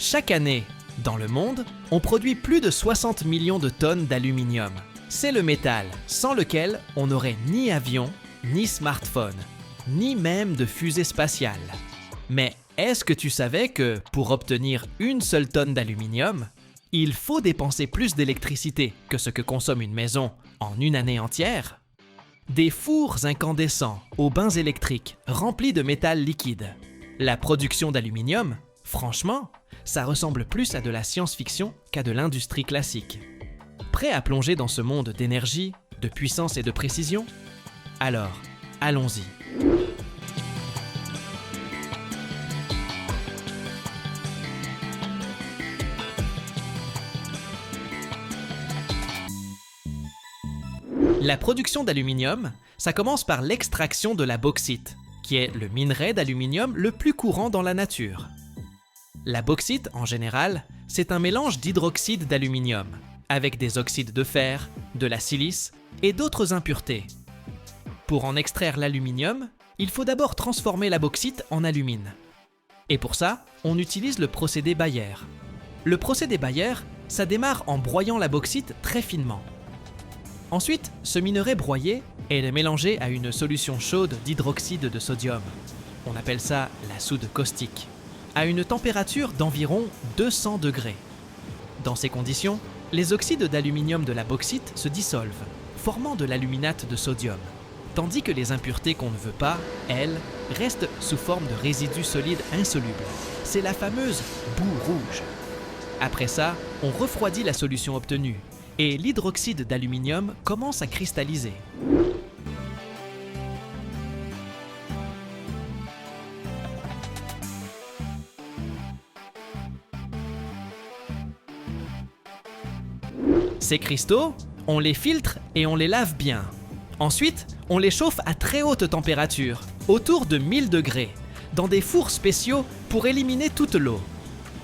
Chaque année, dans le monde, on produit plus de 60 millions de tonnes d'aluminium. C'est le métal sans lequel on n'aurait ni avion, ni smartphone, ni même de fusée spatiale. Mais est-ce que tu savais que pour obtenir une seule tonne d'aluminium, il faut dépenser plus d'électricité que ce que consomme une maison en une année entière? Des fours incandescents aux bains électriques remplis de métal liquide. La production d'aluminium, franchement, ça ressemble plus à de la science-fiction qu'à de l'industrie classique. Prêt à plonger dans ce monde d'énergie, de puissance et de précision? Alors, allons-y. La production d'aluminium, ça commence par l'extraction de la bauxite, qui est le minerai d'aluminium le plus courant dans la nature. La bauxite, en général, c'est un mélange d'hydroxyde d'aluminium, avec des oxydes de fer, de la silice et d'autres impuretés. Pour en extraire l'aluminium, il faut d'abord transformer la bauxite en alumine. Et pour ça, on utilise le procédé Bayer. Le procédé Bayer, ça démarre en broyant la bauxite très finement. Ensuite, ce minerai broyé est mélangé à une solution chaude d'hydroxyde de sodium. On appelle ça la soude caustique, à une température d'environ 200 degrés. Dans ces conditions, les oxydes d'aluminium de la bauxite se dissolvent, formant de l'aluminate de sodium, tandis que les impuretés qu'on ne veut pas, elles, restent sous forme de résidus solides insolubles. C'est la fameuse boue rouge. Après ça, on refroidit la solution obtenue, et l'hydroxyde d'aluminium commence à cristalliser. Ces cristaux, on les filtre et on les lave bien. Ensuite, on les chauffe à très haute température, autour de 1000 degrés, dans des fours spéciaux pour éliminer toute l'eau.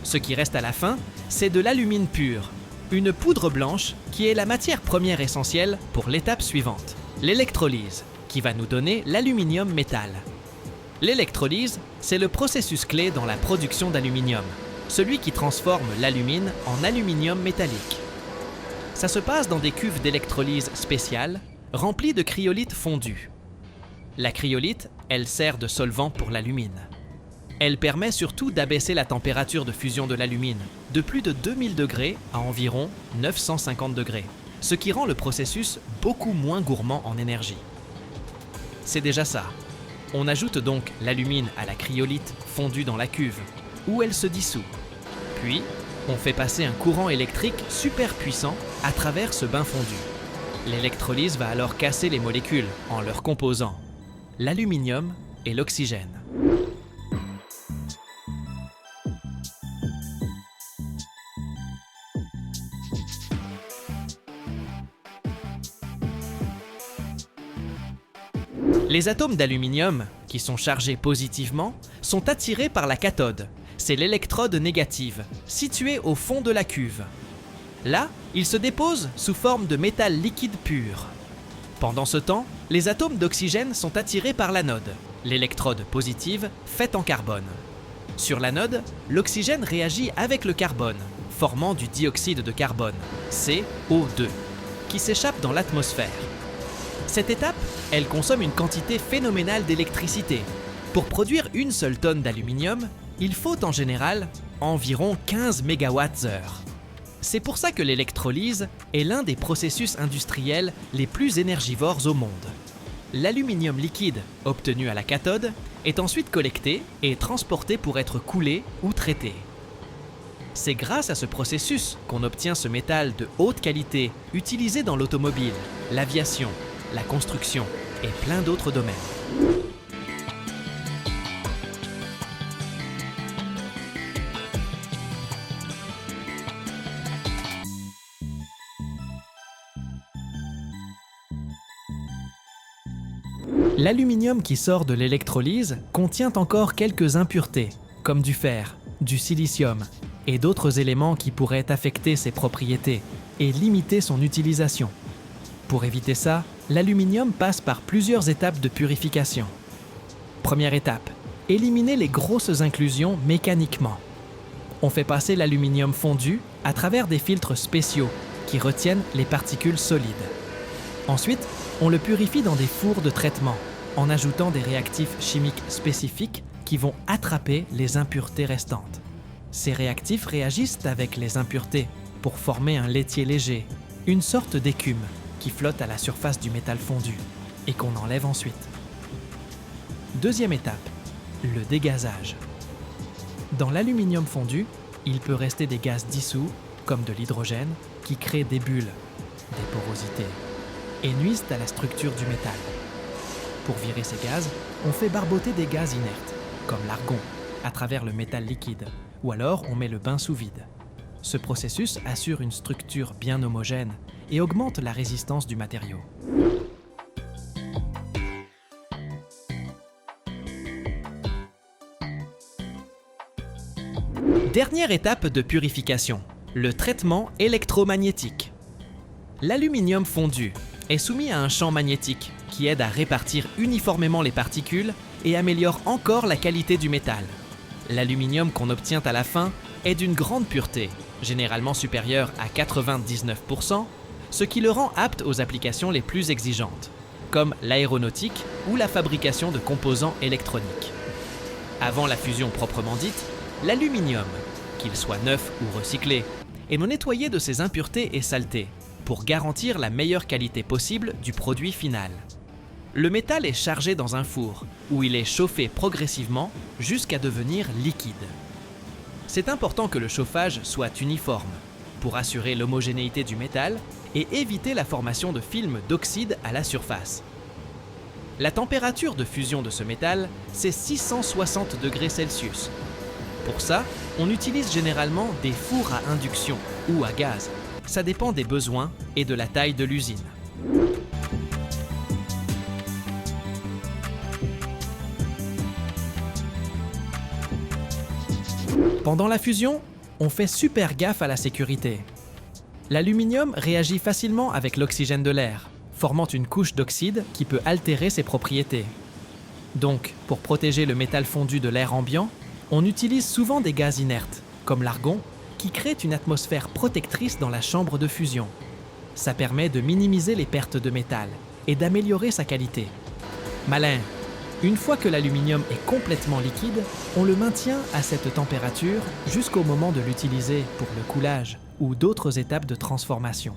Ce qui reste à la fin, c'est de l'alumine pur, une poudre blanche qui est la matière première essentielle pour l'étape suivante, l'électrolyse, qui va nous donner l'aluminium métal. L'électrolyse, c'est le processus clé dans la production d'aluminium, celui qui transforme l'alumine en aluminium métallique. Ça se passe dans des cuves d'électrolyse spéciales, remplies de cryolite fondu. La cryolite, elle sert de solvant pour l'alumine. Elle permet surtout d'abaisser la température de fusion de l'alumine de plus de 2000 degrés à environ 950 degrés, ce qui rend le processus beaucoup moins gourmand en énergie. C'est déjà ça. On ajoute donc l'alumine à la cryolite fondue dans la cuve, où elle se dissout. Puis, on fait passer un courant électrique super puissant à travers ce bain fondu. L'électrolyse va alors casser les molécules en leurs composants, l'aluminium et l'oxygène. Les atomes d'aluminium, qui sont chargés positivement, sont attirés par la cathode. C'est l'électrode négative, située au fond de la cuve. Là, ils se déposent sous forme de métal liquide pur. Pendant ce temps, les atomes d'oxygène sont attirés par l'anode, l'électrode positive faite en carbone. Sur l'anode, l'oxygène réagit avec le carbone, formant du dioxyde de carbone, CO2, qui s'échappe dans l'atmosphère. Cette étape, elle consomme une quantité phénoménale d'électricité. Pour produire une seule tonne d'aluminium, il faut en général environ 15 MWh. C'est pour ça que l'électrolyse est l'un des processus industriels les plus énergivores au monde. L'aluminium liquide, obtenu à la cathode, est ensuite collecté et transporté pour être coulé ou traité. C'est grâce à ce processus qu'on obtient ce métal de haute qualité utilisé dans l'automobile, l'aviation, la construction et plein d'autres domaines. L'aluminium qui sort de l'électrolyse contient encore quelques impuretés, comme du fer, du silicium et d'autres éléments qui pourraient affecter ses propriétés et limiter son utilisation. Pour éviter ça, l'aluminium passe par plusieurs étapes de purification. Première étape, éliminer les grosses inclusions mécaniquement. On fait passer l'aluminium fondu à travers des filtres spéciaux qui retiennent les particules solides. Ensuite, on le purifie dans des fours de traitement en ajoutant des réactifs chimiques spécifiques qui vont attraper les impuretés restantes. Ces réactifs réagissent avec les impuretés pour former un laitier léger, une sorte d'écume qui flotte à la surface du métal fondu et qu'on enlève ensuite. Deuxième étape, le dégazage. Dans l'aluminium fondu, il peut rester des gaz dissous, comme de l'hydrogène, qui créent des bulles, des porosités, et nuisent à la structure du métal. Pour virer ces gaz, on fait barboter des gaz inertes, comme l'argon, à travers le métal liquide, ou alors on met le bain sous vide. Ce processus assure une structure bien homogène et augmente la résistance du matériau. Dernière étape de purification, le traitement électromagnétique. L'aluminium fondu est soumis à un champ magnétique qui aide à répartir uniformément les particules et améliore encore la qualité du métal. L'aluminium qu'on obtient à la fin est d'une grande pureté, généralement supérieure à 99%, ce qui le rend apte aux applications les plus exigeantes, comme l'aéronautique ou la fabrication de composants électroniques. Avant la fusion proprement dite, l'aluminium, qu'il soit neuf ou recyclé, est nettoyé de ses impuretés et saletés pour garantir la meilleure qualité possible du produit final. Le métal est chargé dans un four où il est chauffé progressivement jusqu'à devenir liquide. C'est important que le chauffage soit uniforme pour assurer l'homogénéité du métal et éviter la formation de films d'oxyde à la surface. La température de fusion de ce métal, c'est 660 degrés Celsius. Pour ça, on utilise généralement des fours à induction ou à gaz. Ça dépend des besoins et de la taille de l'usine. Pendant la fusion, on fait super gaffe à la sécurité. L'aluminium réagit facilement avec l'oxygène de l'air, formant une couche d'oxyde qui peut altérer ses propriétés. Donc, pour protéger le métal fondu de l'air ambiant, on utilise souvent des gaz inertes, comme l'argon, qui créent une atmosphère protectrice dans la chambre de fusion. Ça permet de minimiser les pertes de métal et d'améliorer sa qualité. Malin! Une fois que l'aluminium est complètement liquide, on le maintient à cette température jusqu'au moment de l'utiliser pour le coulage ou d'autres étapes de transformation.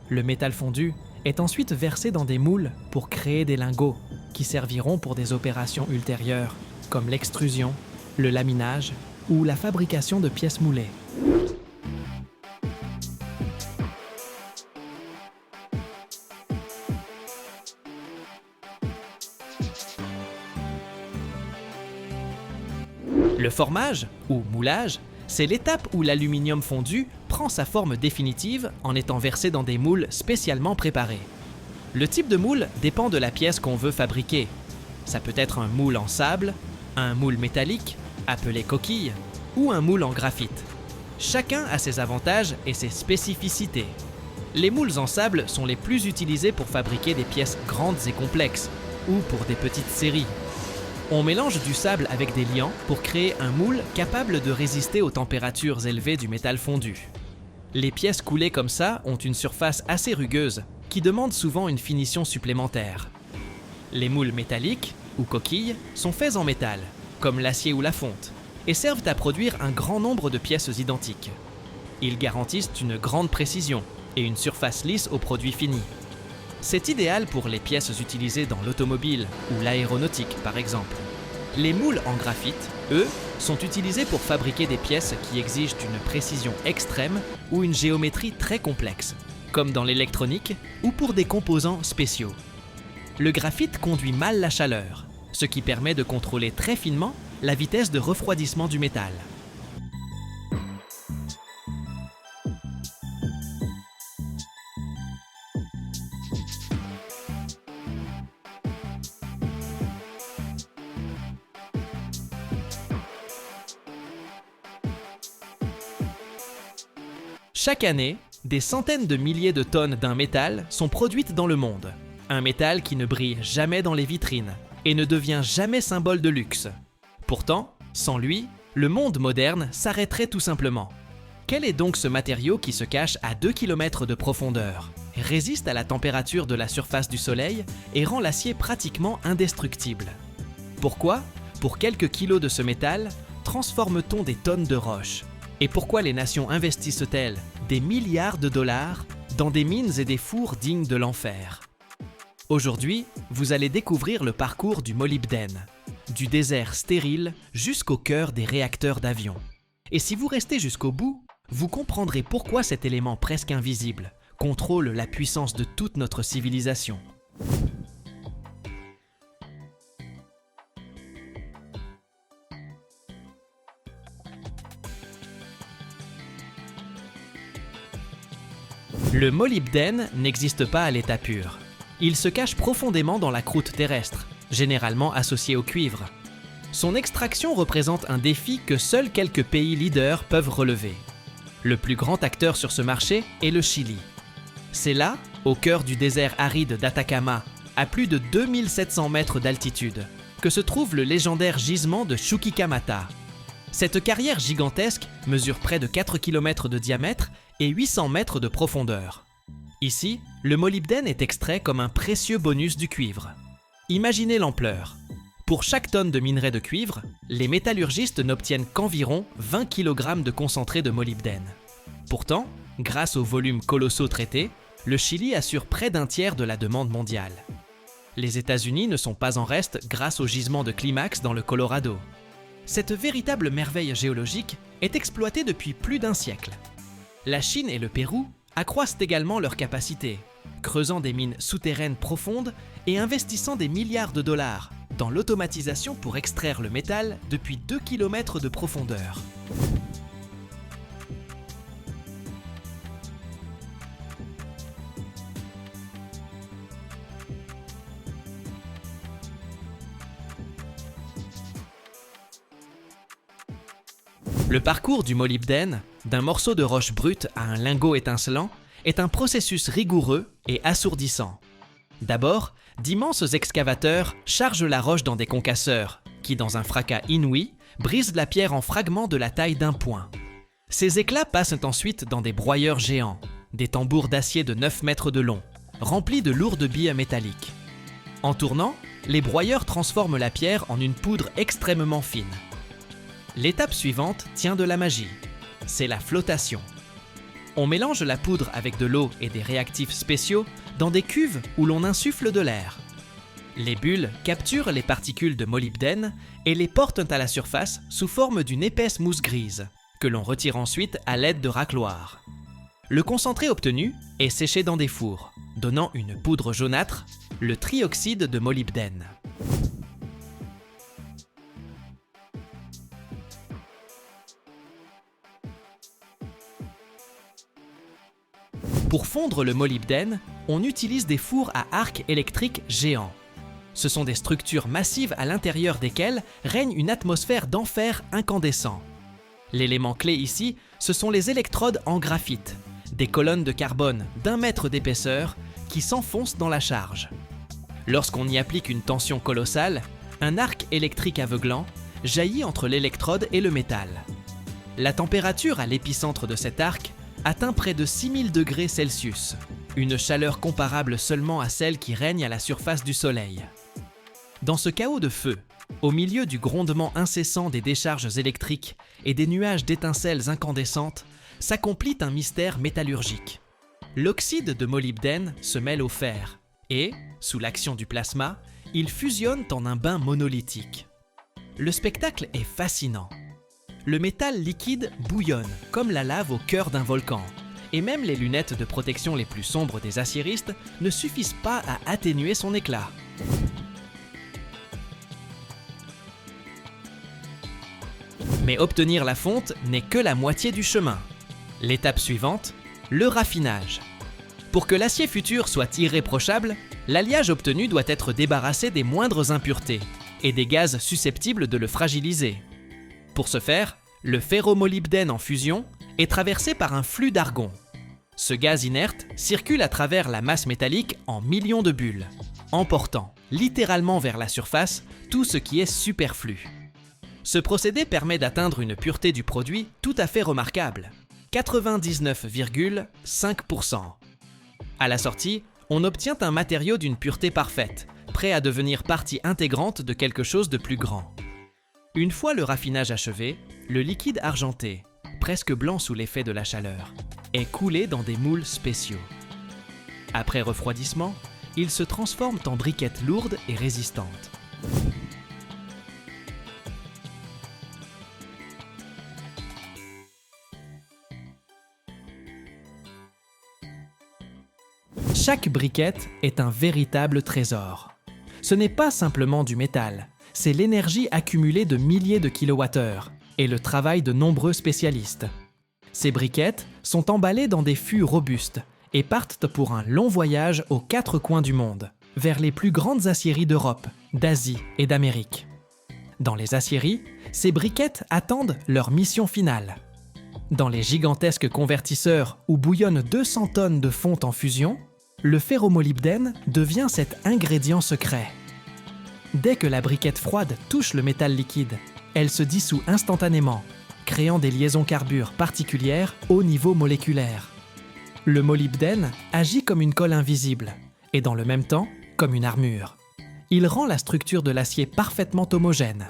Le métal fondu est ensuite versé dans des moules pour créer des lingots qui serviront pour des opérations ultérieures, comme l'extrusion, le laminage ou la fabrication de pièces moulées. Le formage, ou moulage, c'est l'étape où l'aluminium fondu prend sa forme définitive en étant versé dans des moules spécialement préparés. Le type de moule dépend de la pièce qu'on veut fabriquer. Ça peut être un moule en sable, un moule métallique, appelé coquille, ou un moule en graphite. Chacun a ses avantages et ses spécificités. Les moules en sable sont les plus utilisés pour fabriquer des pièces grandes et complexes, ou pour des petites séries. On mélange du sable avec des liants pour créer un moule capable de résister aux températures élevées du métal fondu. Les pièces coulées comme ça ont une surface assez rugueuse, qui demande souvent une finition supplémentaire. Les moules métalliques, ou coquilles, sont faits en métal, comme l'acier ou la fonte, et servent à produire un grand nombre de pièces identiques. Ils garantissent une grande précision et une surface lisse au produit fini. C'est idéal pour les pièces utilisées dans l'automobile ou l'aéronautique, par exemple. Les moules en graphite, eux, sont utilisés pour fabriquer des pièces qui exigent une précision extrême ou une géométrie très complexe, comme dans l'électronique ou pour des composants spéciaux. Le graphite conduit mal la chaleur, ce qui permet de contrôler très finement la vitesse de refroidissement du métal. Chaque année, des centaines de milliers de tonnes d'un métal sont produites dans le monde. Un métal qui ne brille jamais dans les vitrines et ne devient jamais symbole de luxe. Pourtant, sans lui, le monde moderne s'arrêterait tout simplement. Quel est donc ce matériau qui se cache à 2 km de profondeur, résiste à la température de la surface du Soleil et rend l'acier pratiquement indestructible? Pourquoi, pour quelques kilos de ce métal, transforme-t-on des tonnes de roches? Et pourquoi les nations investissent-elles des milliards de dollars dans des mines et des fours dignes de l'enfer? Aujourd'hui, vous allez découvrir le parcours du molybdène, du désert stérile jusqu'au cœur des réacteurs d'avion. Et si vous restez jusqu'au bout, vous comprendrez pourquoi cet élément presque invisible contrôle la puissance de toute notre civilisation. Le molybdène n'existe pas à l'état pur. Il se cache profondément dans la croûte terrestre, généralement associée au cuivre. Son extraction représente un défi que seuls quelques pays leaders peuvent relever. Le plus grand acteur sur ce marché est le Chili. C'est là, au cœur du désert aride d'Atacama, à plus de 2700 mètres d'altitude, que se trouve le légendaire gisement de Chuquicamata. Cette carrière gigantesque mesure près de 4 km de diamètre et 800 mètres de profondeur. Ici, le molybdène est extrait comme un précieux bonus du cuivre. Imaginez l'ampleur. Pour chaque tonne de minerai de cuivre, les métallurgistes n'obtiennent qu'environ 20 kg de concentré de molybdène. Pourtant, grâce aux volumes colossaux traités, le Chili assure près d'un tiers de la demande mondiale. Les États-Unis ne sont pas en reste grâce au gisement de Climax dans le Colorado. Cette véritable merveille géologique est exploitée depuis plus d'un siècle. La Chine et le Pérou accroissent également leur capacité, creusant des mines souterraines profondes et investissant des milliards de dollars dans l'automatisation pour extraire le métal depuis 2 km de profondeur. Le parcours du molybdène, d'un morceau de roche brute à un lingot étincelant, est un processus rigoureux et assourdissant. D'abord, d'immenses excavateurs chargent la roche dans des concasseurs, qui, dans un fracas inouï, brisent la pierre en fragments de la taille d'un poing. Ces éclats passent ensuite dans des broyeurs géants, des tambours d'acier de 9 mètres de long, remplis de lourdes billes métalliques. En tournant, les broyeurs transforment la pierre en une poudre extrêmement fine. L'étape suivante tient de la magie, c'est la flottation. On mélange la poudre avec de l'eau et des réactifs spéciaux dans des cuves où l'on insuffle de l'air. Les bulles capturent les particules de molybdène et les portent à la surface sous forme d'une épaisse mousse grise, que l'on retire ensuite à l'aide de racloirs. Le concentré obtenu est séché dans des fours, donnant une poudre jaunâtre, le trioxyde de molybdène. Pour fondre le molybdène, on utilise des fours à arc électrique géants. Ce sont des structures massives à l'intérieur desquelles règne une atmosphère d'enfer incandescent. L'élément clé ici, ce sont les électrodes en graphite, des colonnes de carbone d'1 mètre d'épaisseur qui s'enfoncent dans la charge. Lorsqu'on y applique une tension colossale, un arc électrique aveuglant jaillit entre l'électrode et le métal. La température à l'épicentre de cet arc atteint près de 6000 degrés Celsius, une chaleur comparable seulement à celle qui règne à la surface du Soleil. Dans ce chaos de feu, au milieu du grondement incessant des décharges électriques et des nuages d'étincelles incandescentes, s'accomplit un mystère métallurgique. L'oxyde de molybdène se mêle au fer et, sous l'action du plasma, ils fusionnent en un bain monolithique. Le spectacle est fascinant. Le métal liquide bouillonne, comme la lave au cœur d'un volcan, et même les lunettes de protection les plus sombres des aciéristes ne suffisent pas à atténuer son éclat. Mais obtenir la fonte n'est que la moitié du chemin. L'étape suivante, le raffinage. Pour que l'acier futur soit irréprochable, l'alliage obtenu doit être débarrassé des moindres impuretés et des gaz susceptibles de le fragiliser. Pour ce faire, le ferromolybdène en fusion est traversé par un flux d'argon. Ce gaz inerte circule à travers la masse métallique en millions de bulles, emportant littéralement vers la surface tout ce qui est superflu. Ce procédé permet d'atteindre une pureté du produit tout à fait remarquable, 99,5%. À la sortie, on obtient un matériau d'une pureté parfaite, prêt à devenir partie intégrante de quelque chose de plus grand. Une fois le raffinage achevé, le liquide argenté, presque blanc sous l'effet de la chaleur, est coulé dans des moules spéciaux. Après refroidissement, ils se transforment en briquettes lourdes et résistantes. Chaque briquette est un véritable trésor. Ce n'est pas simplement du métal, c'est l'énergie accumulée de milliers de kilowattheures et le travail de nombreux spécialistes. Ces briquettes sont emballées dans des fûts robustes et partent pour un long voyage aux quatre coins du monde, vers les plus grandes aciéries d'Europe, d'Asie et d'Amérique. Dans les aciéries, ces briquettes attendent leur mission finale. Dans les gigantesques convertisseurs où bouillonnent 200 tonnes de fonte en fusion, le ferromolybdène devient cet ingrédient secret. Dès que la briquette froide touche le métal liquide, elle se dissout instantanément, créant des liaisons carbure particulières au niveau moléculaire. Le molybdène agit comme une colle invisible et dans le même temps comme une armure. Il rend la structure de l'acier parfaitement homogène.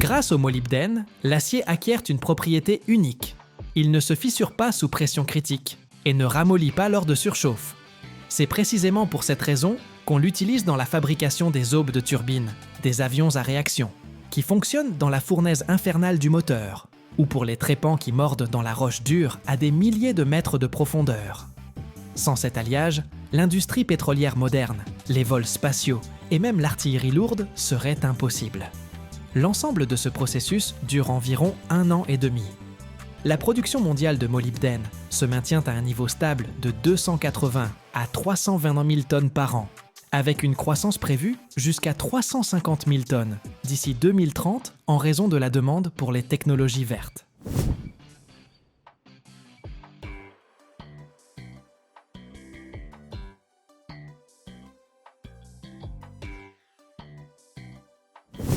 Grâce au molybdène, l'acier acquiert une propriété unique. Il ne se fissure pas sous pression critique et ne ramollit pas lors de surchauffe. C'est précisément pour cette raison qu'on l'utilise dans la fabrication des aubes de turbines, des avions à réaction, qui fonctionnent dans la fournaise infernale du moteur, ou pour les trépans qui mordent dans la roche dure à des milliers de mètres de profondeur. Sans cet alliage, l'industrie pétrolière moderne, les vols spatiaux et même l'artillerie lourde seraient impossibles. L'ensemble de ce processus dure environ 1 an et demi. La production mondiale de molybdène se maintient à un niveau stable de 280 à 320 000 tonnes par an, avec une croissance prévue jusqu'à 350 000 tonnes d'ici 2030 en raison de la demande pour les technologies vertes.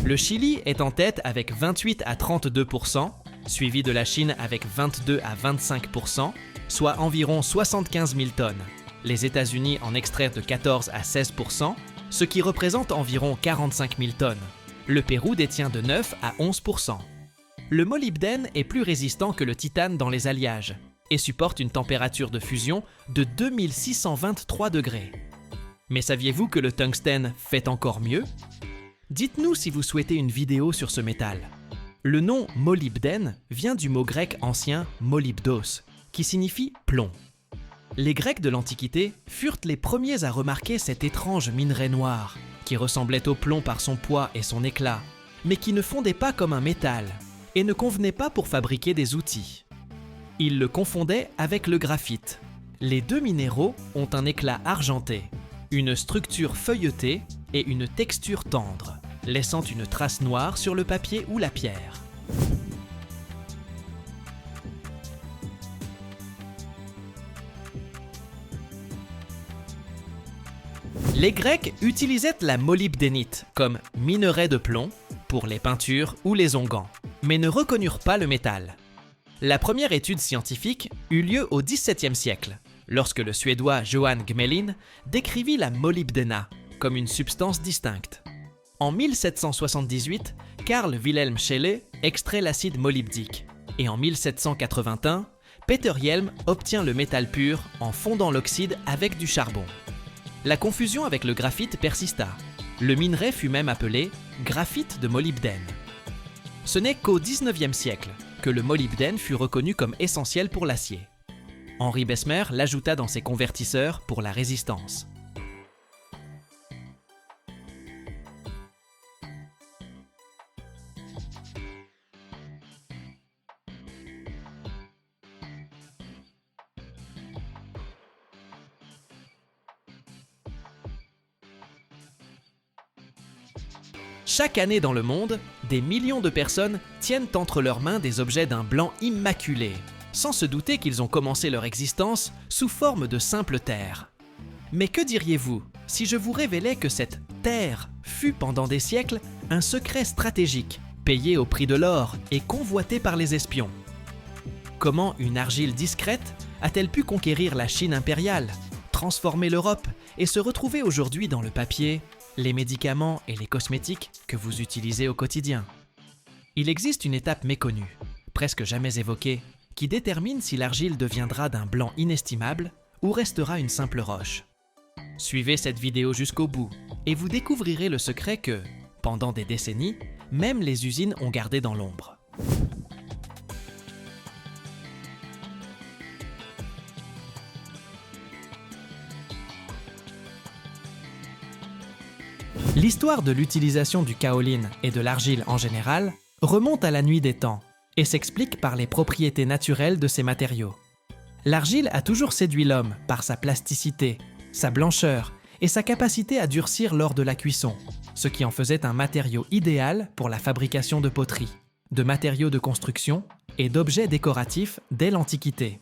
Le Chili est en tête avec 28 à 32%, suivi de la Chine avec 22 à 25%, soit environ 75 000 tonnes. Les États-Unis en extraient de 14 à 16%, ce qui représente environ 45 000 tonnes. Le Pérou détient de 9 à 11%. Le molybdène est plus résistant que le titane dans les alliages et supporte une température de fusion de 2623 degrés. Mais saviez-vous que le tungstène fait encore mieux ? Dites-nous si vous souhaitez une vidéo sur ce métal. Le nom molybdène vient du mot grec ancien molybdos, qui signifie plomb. Les Grecs de l'Antiquité furent les premiers à remarquer cet étrange minerai noir, qui ressemblait au plomb par son poids et son éclat, mais qui ne fondait pas comme un métal et ne convenait pas pour fabriquer des outils. Ils le confondaient avec le graphite. Les deux minéraux ont un éclat argenté, une structure feuilletée et une texture tendre, laissant une trace noire sur le papier ou la pierre. Les Grecs utilisaient la molybdénite comme minerai de plomb pour les peintures ou les onguents, mais ne reconnurent pas le métal. La première étude scientifique eut lieu au XVIIe siècle, lorsque le Suédois Johan Gmelin décrivit la molybdéna comme une substance distincte. En 1778, Carl Wilhelm Scheele extrait l'acide molybdique et en 1781, Peter Yelm obtient le métal pur en fondant l'oxyde avec du charbon. La confusion avec le graphite persista. Le minerai fut même appelé graphite de molybdène. Ce n'est qu'au XIXe siècle que le molybdène fut reconnu comme essentiel pour l'acier. Henri Bessemer l'ajouta dans ses convertisseurs pour la résistance. Chaque année dans le monde, des millions de personnes tiennent entre leurs mains des objets d'un blanc immaculé, sans se douter qu'ils ont commencé leur existence sous forme de simple terre. Mais que diriez-vous si je vous révélais que cette terre fut pendant des siècles un secret stratégique, payé au prix de l'or et convoité par les espions? Comment une argile discrète a-t-elle pu conquérir la Chine impériale, transformer l'Europe et se retrouver aujourd'hui dans le papier, les médicaments et les cosmétiques que vous utilisez au quotidien? Il existe une étape méconnue, presque jamais évoquée, qui détermine si l'argile deviendra d'un blanc inestimable ou restera une simple roche. Suivez cette vidéo jusqu'au bout et vous découvrirez le secret que, pendant des décennies, même les usines ont gardé dans l'ombre. L'histoire de l'utilisation du kaolin et de l'argile en général remonte à la nuit des temps et s'explique par les propriétés naturelles de ces matériaux. L'argile a toujours séduit l'homme par sa plasticité, sa blancheur et sa capacité à durcir lors de la cuisson, ce qui en faisait un matériau idéal pour la fabrication de poteries, de matériaux de construction et d'objets décoratifs dès l'Antiquité.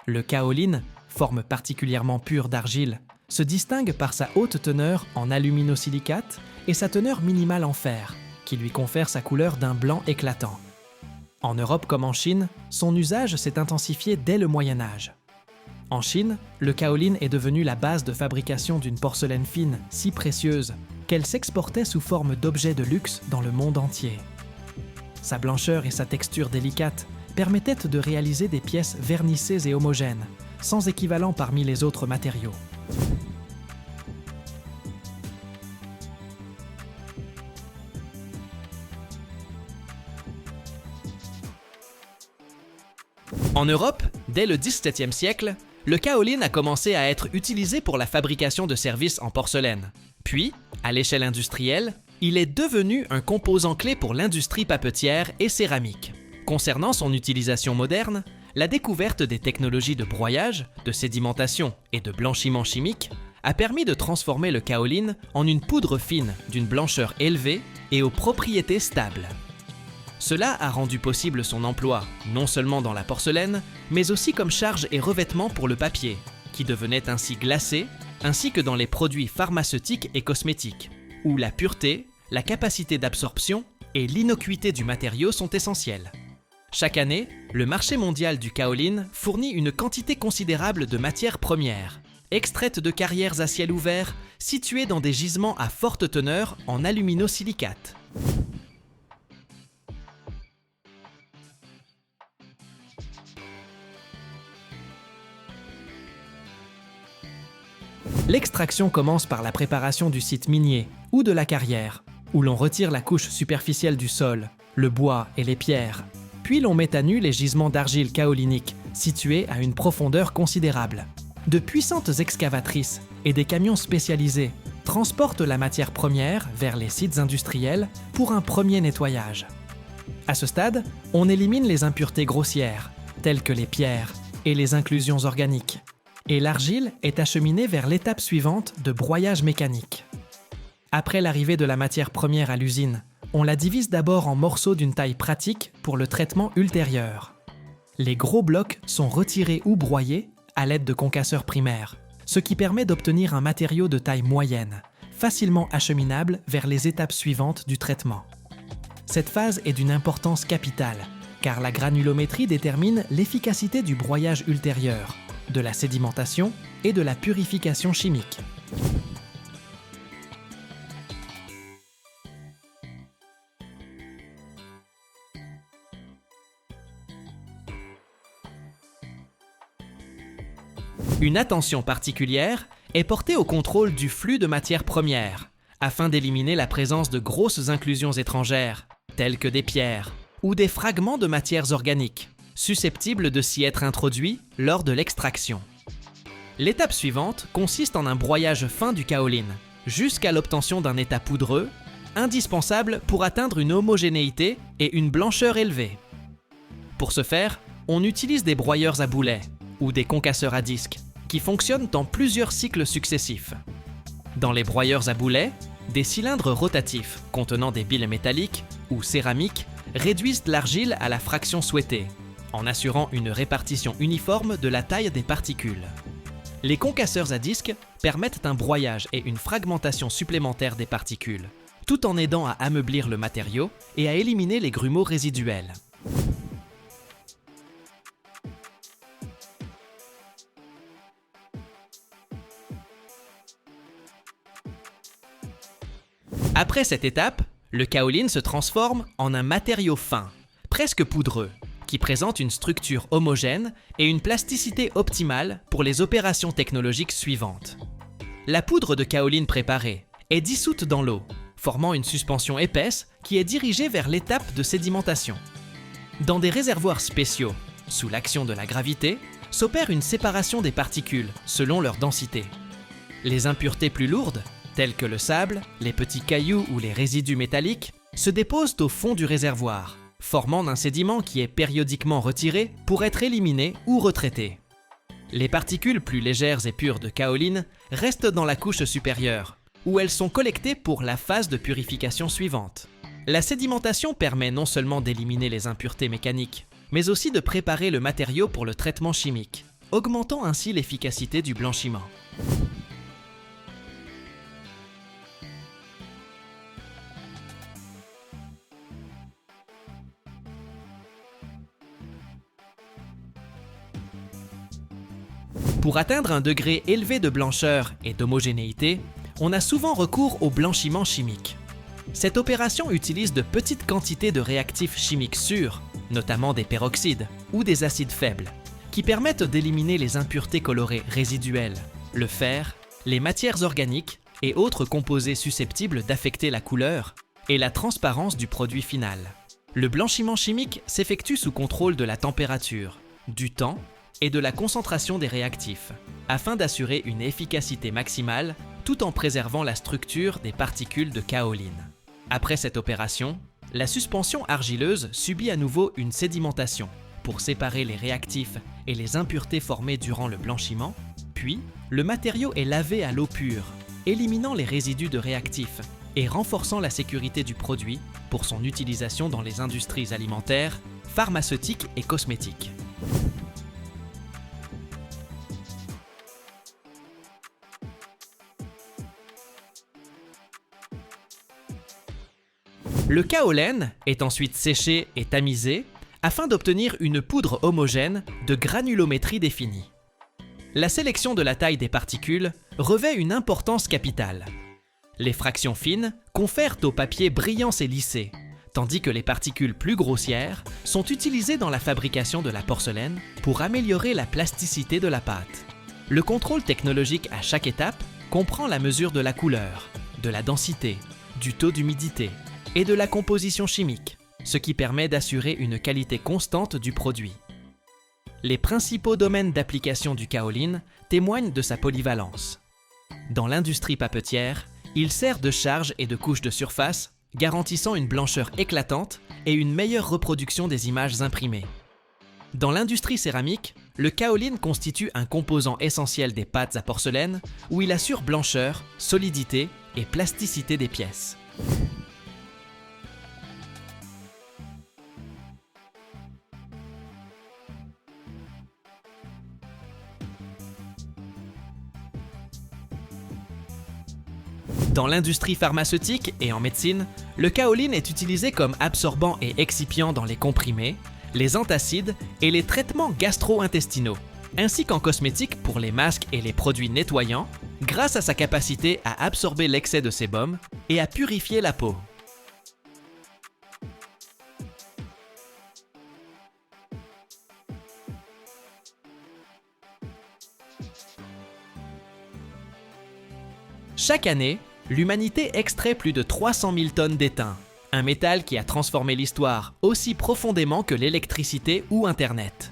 Le kaolin, forme particulièrement pure d'argile, se distingue par sa haute teneur en aluminosilicate et sa teneur minimale en fer, qui lui confère sa couleur d'un blanc éclatant. En Europe comme en Chine, son usage s'est intensifié dès le Moyen Âge. En Chine, le kaolin est devenu la base de fabrication d'une porcelaine fine si précieuse qu'elle s'exportait sous forme d'objets de luxe dans le monde entier. Sa blancheur et sa texture délicate permettaient de réaliser des pièces vernissées et homogènes, sans équivalent parmi les autres matériaux. En Europe, dès le XVIIe siècle, le kaolin a commencé à être utilisé pour la fabrication de services en porcelaine. Puis, à l'échelle industrielle, il est devenu un composant clé pour l'industrie papetière et céramique. Concernant son utilisation moderne, la découverte des technologies de broyage, de sédimentation et de blanchiment chimique a permis de transformer le kaolin en une poudre fine d'une blancheur élevée et aux propriétés stables. Cela a rendu possible son emploi non seulement dans la porcelaine, mais aussi comme charge et revêtement pour le papier, qui devenait ainsi glacé, ainsi que dans les produits pharmaceutiques et cosmétiques, où la pureté, la capacité d'absorption et l'innocuité du matériau sont essentielles. Chaque année, le marché mondial du kaolin fournit une quantité considérable de matières premières, extraites de carrières à ciel ouvert situées dans des gisements à forte teneur en aluminosilicate. L'extraction commence par la préparation du site minier ou de la carrière, où l'on retire la couche superficielle du sol, le bois et les pierres. Puis l'on met à nu les gisements d'argile kaolinique, situés à une profondeur considérable. De puissantes excavatrices et des camions spécialisés transportent la matière première vers les sites industriels pour un premier nettoyage. À ce stade, on élimine les impuretés grossières, telles que les pierres et les inclusions organiques. Et l'argile est acheminée vers l'étape suivante de broyage mécanique. Après l'arrivée de la matière première à l'usine, on la divise d'abord en morceaux d'une taille pratique pour le traitement ultérieur. Les gros blocs sont retirés ou broyés à l'aide de concasseurs primaires, ce qui permet d'obtenir un matériau de taille moyenne, facilement acheminable vers les étapes suivantes du traitement. Cette phase est d'une importance capitale, car la granulométrie détermine l'efficacité du broyage ultérieur, de la sédimentation et de la purification chimique. Une attention particulière est portée au contrôle du flux de matières premières, afin d'éliminer la présence de grosses inclusions étrangères, telles que des pierres ou des fragments de matières organiques, susceptibles de s'y être introduits lors de l'extraction. L'étape suivante consiste en un broyage fin du kaolin, jusqu'à l'obtention d'un état poudreux, indispensable pour atteindre une homogénéité et une blancheur élevée. Pour ce faire, on utilise des broyeurs à boulets ou des concasseurs à disque, qui fonctionnent en plusieurs cycles successifs. Dans les broyeurs à boulets, des cylindres rotatifs contenant des billes métalliques ou céramiques réduisent l'argile à la fraction souhaitée, en assurant une répartition uniforme de la taille des particules. Les concasseurs à disque permettent un broyage et une fragmentation supplémentaire des particules, tout en aidant à ameublir le matériau et à éliminer les grumeaux résiduels. Après cette étape, le kaolin se transforme en un matériau fin, presque poudreux, qui présente une structure homogène et une plasticité optimale pour les opérations technologiques suivantes. La poudre de kaolin préparée est dissoute dans l'eau, formant une suspension épaisse qui est dirigée vers l'étape de sédimentation. Dans des réservoirs spéciaux, sous l'action de la gravité, s'opère une séparation des particules selon leur densité. Les impuretés plus lourdes, tels que le sable, les petits cailloux ou les résidus métalliques, se déposent au fond du réservoir, formant un sédiment qui est périodiquement retiré pour être éliminé ou retraité. Les particules plus légères et pures de kaolin restent dans la couche supérieure, où elles sont collectées pour la phase de purification suivante. La sédimentation permet non seulement d'éliminer les impuretés mécaniques, mais aussi de préparer le matériau pour le traitement chimique, augmentant ainsi l'efficacité du blanchiment. Pour atteindre un degré élevé de blancheur et d'homogénéité, on a souvent recours au blanchiment chimique. Cette opération utilise de petites quantités de réactifs chimiques sûrs, notamment des peroxydes ou des acides faibles, qui permettent d'éliminer les impuretés colorées résiduelles, le fer, les matières organiques et autres composés susceptibles d'affecter la couleur et la transparence du produit final. Le blanchiment chimique s'effectue sous contrôle de la température, du temps et de la concentration des réactifs, afin d'assurer une efficacité maximale tout en préservant la structure des particules de kaolin. Après cette opération, la suspension argileuse subit à nouveau une sédimentation pour séparer les réactifs et les impuretés formées durant le blanchiment, puis le matériau est lavé à l'eau pure, éliminant les résidus de réactifs et renforçant la sécurité du produit pour son utilisation dans les industries alimentaires, pharmaceutiques et cosmétiques. Le kaolin est ensuite séché et tamisé afin d'obtenir une poudre homogène de granulométrie définie. La sélection de la taille des particules revêt une importance capitale. Les fractions fines confèrent au papier brillance et lissé, tandis que les particules plus grossières sont utilisées dans la fabrication de la porcelaine pour améliorer la plasticité de la pâte. Le contrôle technologique à chaque étape comprend la mesure de la couleur, de la densité, du taux d'humidité et de la composition chimique, ce qui permet d'assurer une qualité constante du produit. Les principaux domaines d'application du kaolin témoignent de sa polyvalence. Dans l'industrie papetière, il sert de charge et de couche de surface, garantissant une blancheur éclatante et une meilleure reproduction des images imprimées. Dans l'industrie céramique, le kaolin constitue un composant essentiel des pâtes à porcelaine où il assure blancheur, solidité et plasticité des pièces. Dans l'industrie pharmaceutique et en médecine, le kaolin est utilisé comme absorbant et excipient dans les comprimés, les antacides et les traitements gastro-intestinaux, ainsi qu'en cosmétique pour les masques et les produits nettoyants, grâce à sa capacité à absorber l'excès de sébum et à purifier la peau. Chaque année, l'humanité extrait plus de 300 000 tonnes d'étain, un métal qui a transformé l'histoire aussi profondément que l'électricité ou Internet.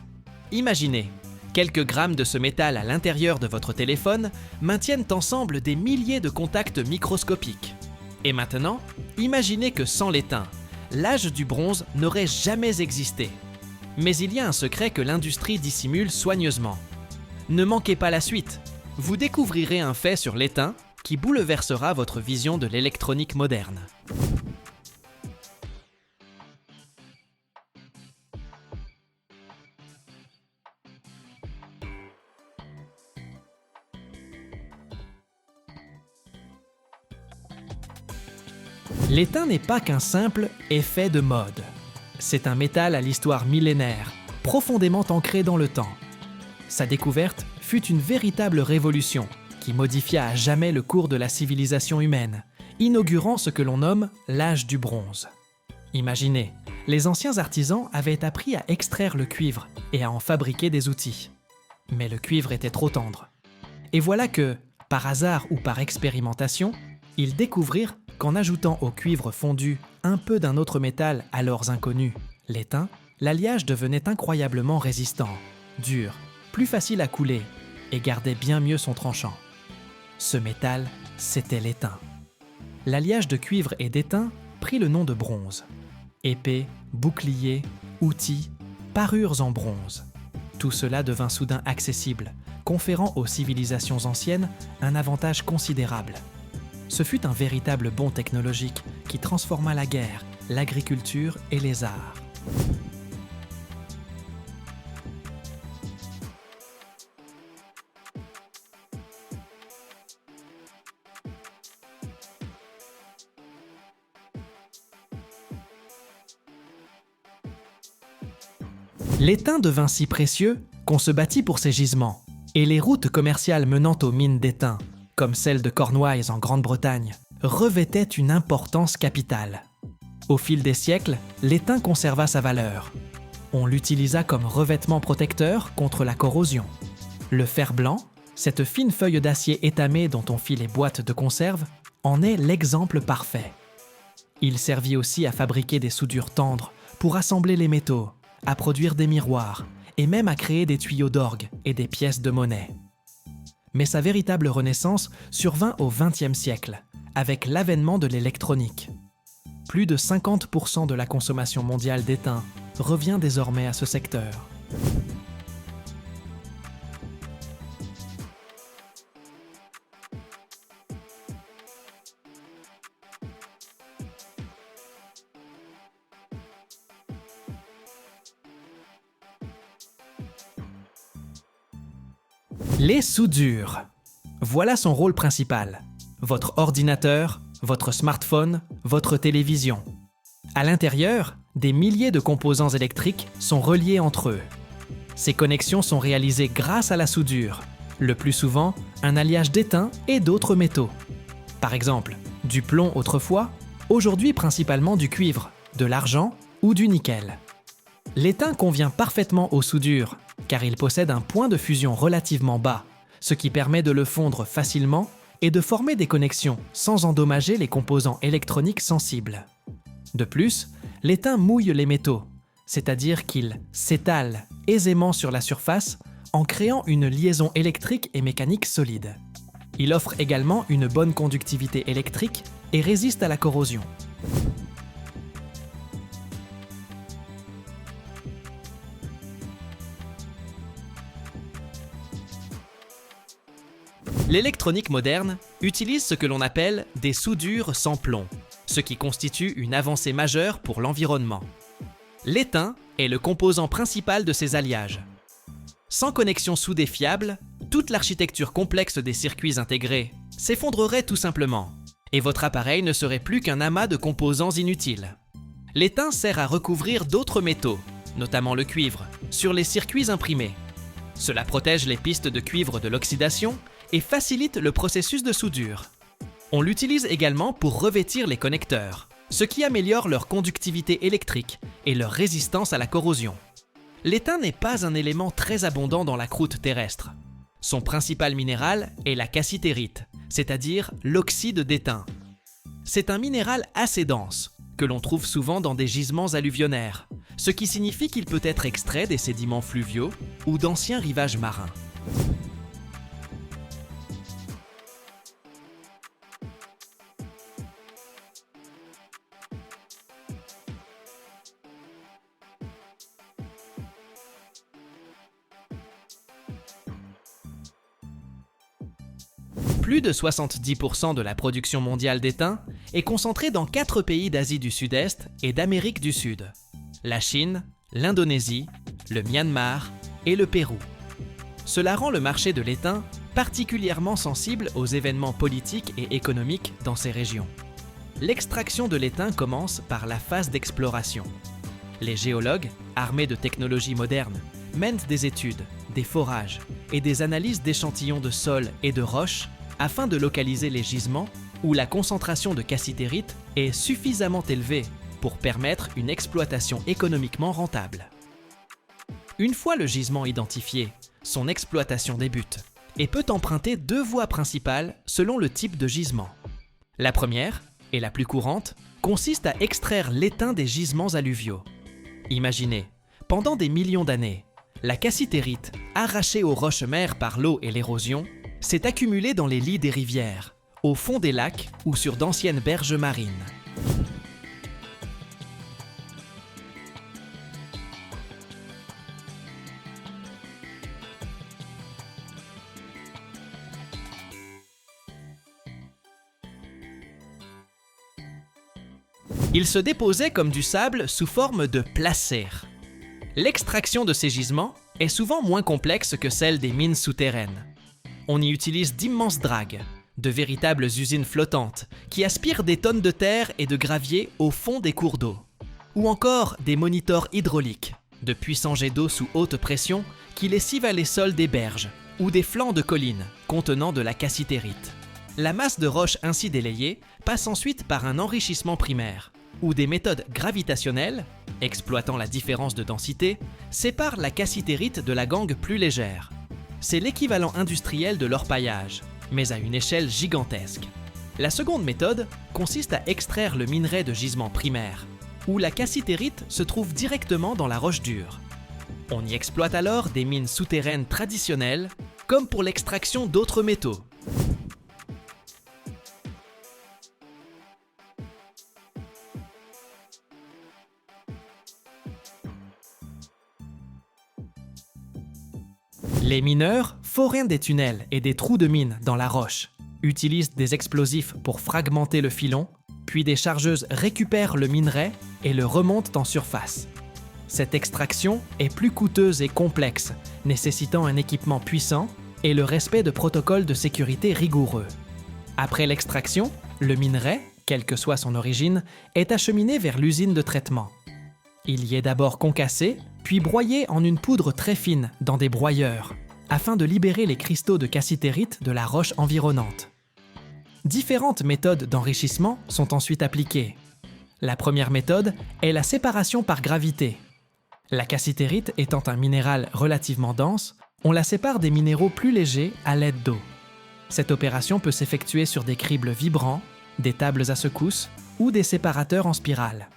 Imaginez, quelques grammes de ce métal à l'intérieur de votre téléphone maintiennent ensemble des milliers de contacts microscopiques. Et maintenant, imaginez que sans l'étain, l'âge du bronze n'aurait jamais existé. Mais il y a un secret que l'industrie dissimule soigneusement. Ne manquez pas la suite, vous découvrirez un fait sur l'étain qui bouleversera votre vision de l'électronique moderne. L'étain n'est pas qu'un simple effet de mode. C'est un métal à l'histoire millénaire, profondément ancré dans le temps. Sa découverte fut une véritable révolution qui modifia à jamais le cours de la civilisation humaine, inaugurant ce que l'on nomme l'âge du bronze. Imaginez, les anciens artisans avaient appris à extraire le cuivre et à en fabriquer des outils. Mais le cuivre était trop tendre. Et voilà que, par hasard ou par expérimentation, ils découvrirent qu'en ajoutant au cuivre fondu un peu d'un autre métal alors inconnu, l'étain, l'alliage devenait incroyablement résistant, dur, plus facile à couler et gardait bien mieux son tranchant. Ce métal, c'était l'étain. L'alliage de cuivre et d'étain prit le nom de bronze. Épée, bouclier, outils, parures en bronze. Tout cela devint soudain accessible, conférant aux civilisations anciennes un avantage considérable. Ce fut un véritable bond technologique qui transforma la guerre, l'agriculture et les arts. L'étain devint si précieux qu'on se battit pour ses gisements, et les routes commerciales menant aux mines d'étain, comme celle de Cornouailles en Grande-Bretagne, revêtaient une importance capitale. Au fil des siècles, l'étain conserva sa valeur. On l'utilisa comme revêtement protecteur contre la corrosion. Le fer blanc, cette fine feuille d'acier étamé dont on fit les boîtes de conserve, en est l'exemple parfait. Il servit aussi à fabriquer des soudures tendres pour assembler les métaux, à produire des miroirs et même à créer des tuyaux d'orgue et des pièces de monnaie. Mais sa véritable renaissance survint au XXe siècle, avec l'avènement de l'électronique. Plus de 50% de la consommation mondiale d'étain revient désormais à ce secteur. Les soudures. Voilà son rôle principal. Votre ordinateur, votre smartphone, votre télévision. À l'intérieur, des milliers de composants électriques sont reliés entre eux. Ces connexions sont réalisées grâce à la soudure, le plus souvent un alliage d'étain et d'autres métaux. Par exemple, du plomb autrefois, aujourd'hui principalement du cuivre, de l'argent ou du nickel. L'étain convient parfaitement aux soudures, car il possède un point de fusion relativement bas, ce qui permet de le fondre facilement et de former des connexions sans endommager les composants électroniques sensibles. De plus, l'étain mouille les métaux, c'est-à-dire qu'il s'étale aisément sur la surface en créant une liaison électrique et mécanique solide. Il offre également une bonne conductivité électrique et résiste à la corrosion. L'électronique moderne utilise ce que l'on appelle des soudures sans plomb, ce qui constitue une avancée majeure pour l'environnement. L'étain est le composant principal de ces alliages. Sans connexion soudée fiable, toute l'architecture complexe des circuits intégrés s'effondrerait tout simplement, et votre appareil ne serait plus qu'un amas de composants inutiles. L'étain sert à recouvrir d'autres métaux, notamment le cuivre, sur les circuits imprimés. Cela protège les pistes de cuivre de l'oxydation et facilite le processus de soudure. On l'utilise également pour revêtir les connecteurs, ce qui améliore leur conductivité électrique et leur résistance à la corrosion. L'étain n'est pas un élément très abondant dans la croûte terrestre. Son principal minéral est la cassitérite, c'est-à-dire l'oxyde d'étain. C'est un minéral assez dense, que l'on trouve souvent dans des gisements alluvionnaires, ce qui signifie qu'il peut être extrait des sédiments fluviaux ou d'anciens rivages marins. Plus de 70% de la production mondiale d'étain est concentrée dans 4 pays d'Asie du Sud-Est et d'Amérique du Sud: la Chine, l'Indonésie, le Myanmar et le Pérou. Cela rend le marché de l'étain particulièrement sensible aux événements politiques et économiques dans ces régions. l'extraction de l'étain commence par la phase d'exploration. Les géologues, armés de technologies modernes, mènent des études, des forages et des analyses d'échantillons de sol et de roches afin de localiser les gisements où la concentration de cassitérite est suffisamment élevée pour permettre une exploitation économiquement rentable. Une fois le gisement identifié, son exploitation débute et peut emprunter deux voies principales selon le type de gisement. La première, et la plus courante, consiste à extraire l'étain des gisements alluviaux. Imaginez, pendant des millions d'années, la cassitérite, arrachée aux roches-mères par l'eau et l'érosion, s'est accumulée dans les lits des rivières, au fond des lacs ou sur d'anciennes berges marines. Il se déposait comme du sable sous forme de placers. L'extraction de ces gisements est souvent moins complexe que celle des mines souterraines. On y utilise d'immenses dragues, de véritables usines flottantes qui aspirent des tonnes de terre et de gravier au fond des cours d'eau. Ou encore des monitors hydrauliques, de puissants jets d'eau sous haute pression qui lessivent les sols des berges ou des flancs de collines contenant de la cassitérite. La masse de roches ainsi délayée passe ensuite par un enrichissement primaire, où des méthodes gravitationnelles, exploitant la différence de densité, séparent la cassitérite de la gangue plus légère. C'est l'équivalent industriel de l'orpaillage, mais à une échelle gigantesque. La seconde méthode consiste à extraire le minerai de gisement primaire, où la cassitérite se trouve directement dans la roche dure. On y exploite alors des mines souterraines traditionnelles, comme pour l'extraction d'autres métaux. Les mineurs forent des tunnels et des trous de mine dans la roche, utilisent des explosifs pour fragmenter le filon, puis des chargeuses récupèrent le minerai et le remontent en surface. Cette extraction est plus coûteuse et complexe, nécessitant un équipement puissant et le respect de protocoles de sécurité rigoureux. Après l'extraction, le minerai, quelle que soit son origine, est acheminé vers l'usine de traitement. Il y est d'abord concassé, puis broyé en une poudre très fine dans des broyeurs, afin de libérer les cristaux de cassitérite de la roche environnante. Différentes méthodes d'enrichissement sont ensuite appliquées. La première méthode est la séparation par gravité. La cassitérite étant un minéral relativement dense, on la sépare des minéraux plus légers à l'aide d'eau. Cette opération peut s'effectuer sur des cribles vibrants, des tables à secousses ou des séparateurs en spirale.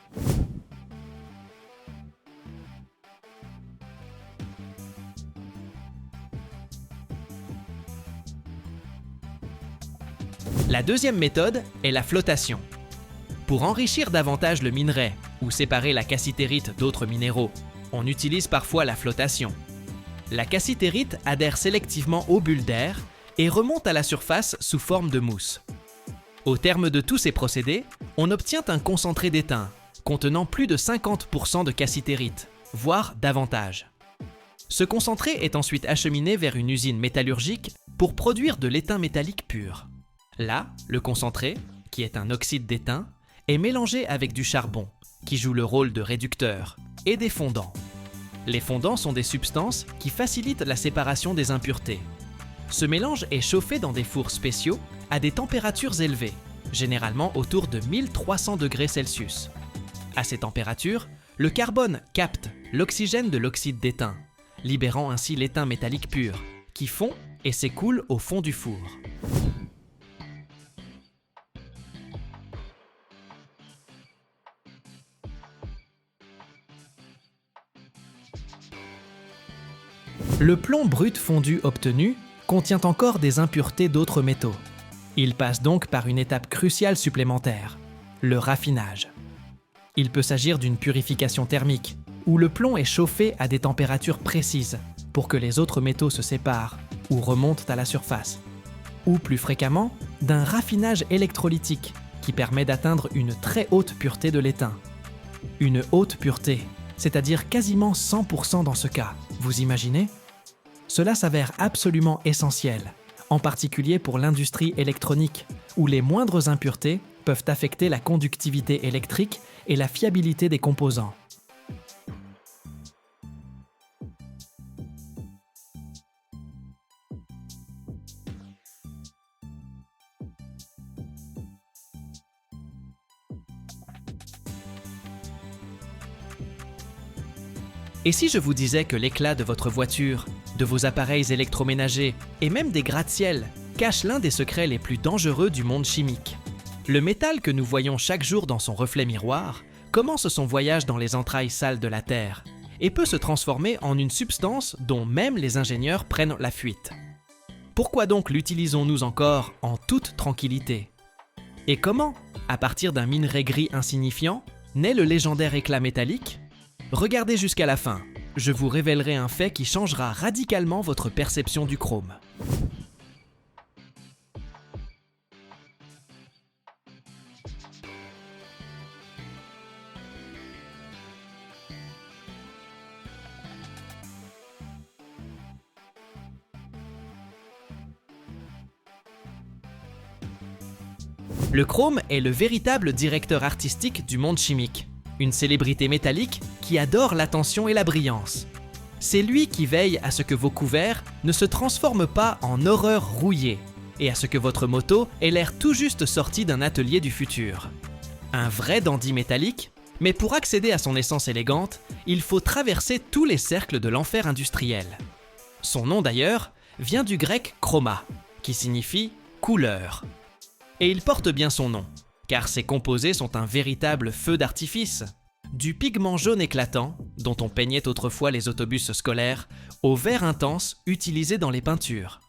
La deuxième méthode est la flottation. Pour enrichir davantage le minerai ou séparer la cassitérite d'autres minéraux, on utilise parfois la flottation. La cassitérite adhère sélectivement aux bulles d'air et remonte à la surface sous forme de mousse. Au terme de tous ces procédés, on obtient un concentré d'étain contenant plus de 50% de cassitérite, voire davantage. Ce concentré est ensuite acheminé vers une usine métallurgique pour produire de l'étain métallique pur. Là, le concentré, qui est un oxyde d'étain, est mélangé avec du charbon, qui joue le rôle de réducteur, et des fondants. Les fondants sont des substances qui facilitent la séparation des impuretés. Ce mélange est chauffé dans des fours spéciaux à des températures élevées, généralement autour de 1300 degrés Celsius. À ces températures, le carbone capte l'oxygène de l'oxyde d'étain, libérant ainsi l'étain métallique pur, qui fond et s'écoule au fond du four. Le plomb brut fondu obtenu contient encore des impuretés d'autres métaux. Il passe donc par une étape cruciale supplémentaire, le raffinage. Il peut s'agir d'une purification thermique, où le plomb est chauffé à des températures précises pour que les autres métaux se séparent ou remontent à la surface. Ou plus fréquemment, d'un raffinage électrolytique qui permet d'atteindre une très haute pureté de l'étain. Une haute pureté, c'est-à-dire quasiment 100% dans ce cas, vous imaginez ? Cela s'avère absolument essentiel, en particulier pour l'industrie électronique, où les moindres impuretés peuvent affecter la conductivité électrique et la fiabilité des composants. Et si je vous disais que l'éclat de votre voiture, de vos appareils électroménagers et même des gratte-ciel cache l'un des secrets les plus dangereux du monde chimique? Le métal que nous voyons chaque jour dans son reflet miroir commence son voyage dans les entrailles sales de la Terre et peut se transformer en une substance dont même les ingénieurs prennent la fuite. Pourquoi donc l'utilisons-nous encore en toute tranquillité? Et comment, à partir d'un minerai gris insignifiant, naît le légendaire éclat métallique? Regardez jusqu'à la fin, je vous révélerai un fait qui changera radicalement votre perception du chrome. Le chrome est le véritable directeur artistique du monde chimique. Une célébrité métallique qui adore l'attention et la brillance. C'est lui qui veille à ce que vos couverts ne se transforment pas en horreur rouillée et à ce que votre moto ait l'air tout juste sortie d'un atelier du futur. Un vrai dandy métallique, mais pour accéder à son essence élégante, il faut traverser tous les cercles de l'enfer industriel. Son nom d'ailleurs vient du grec chroma, qui signifie couleur. Et il porte bien son nom, car ses composés sont un véritable feu d'artifice. Du pigment jaune éclatant, dont on peignait autrefois les autobus scolaires, au vert intense utilisé dans les peintures.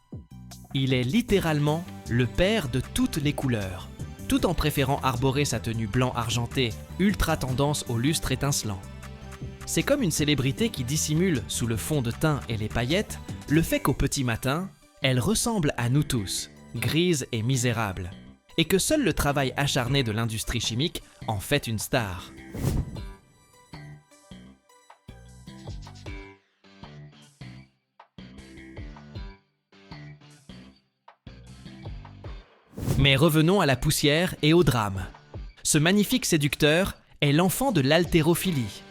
Il est littéralement le père de toutes les couleurs, tout en préférant arborer sa tenue blanc argenté, ultra tendance au lustre étincelant. C'est comme une célébrité qui dissimule, sous le fond de teint et les paillettes, le fait qu'au petit matin, elle ressemble à nous tous, grise et misérable, et que seul le travail acharné de l'industrie chimique en fait une star. Mais revenons à la poussière et au drame. Ce magnifique séducteur est l'enfant de l'haltérophilie.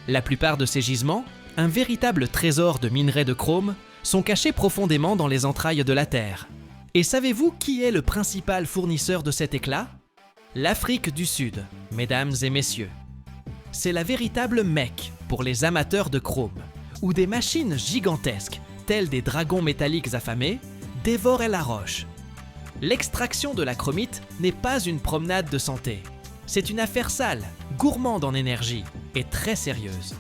La plupart de ces gisements, un véritable trésor de minerais de chrome, sont cachés profondément dans les entrailles de la Terre. Et savez-vous qui est le principal fournisseur de cet éclat? L'Afrique du Sud, mesdames et messieurs. C'est la véritable Mecque pour les amateurs de chrome, où des machines gigantesques, telles des dragons métalliques affamés, dévorent la roche. L'extraction de la chromite n'est pas une promenade de santé. C'est une affaire sale, gourmande en énergie et très sérieuse.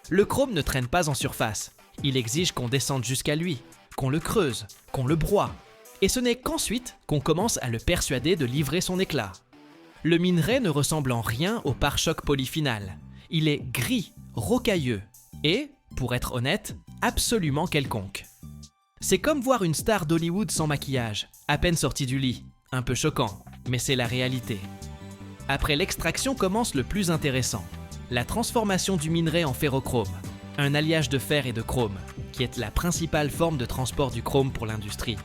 Le chrome ne traîne pas en surface. Il exige qu'on descende jusqu'à lui, qu'on le creuse, qu'on le broie. Et ce n'est qu'ensuite qu'on commence à le persuader de livrer son éclat. Le minerai ne ressemble en rien au pare-choc polyphénal. Il est gris, rocailleux et, pour être honnête, absolument quelconque. C'est comme voir une star d'Hollywood sans maquillage, à peine sortie du lit. Un peu choquant, mais c'est la réalité. Après l'extraction commence le plus intéressant, la transformation du minerai en ferrochrome, un alliage de fer et de chrome, qui est la principale forme de transport du chrome pour l'industrie.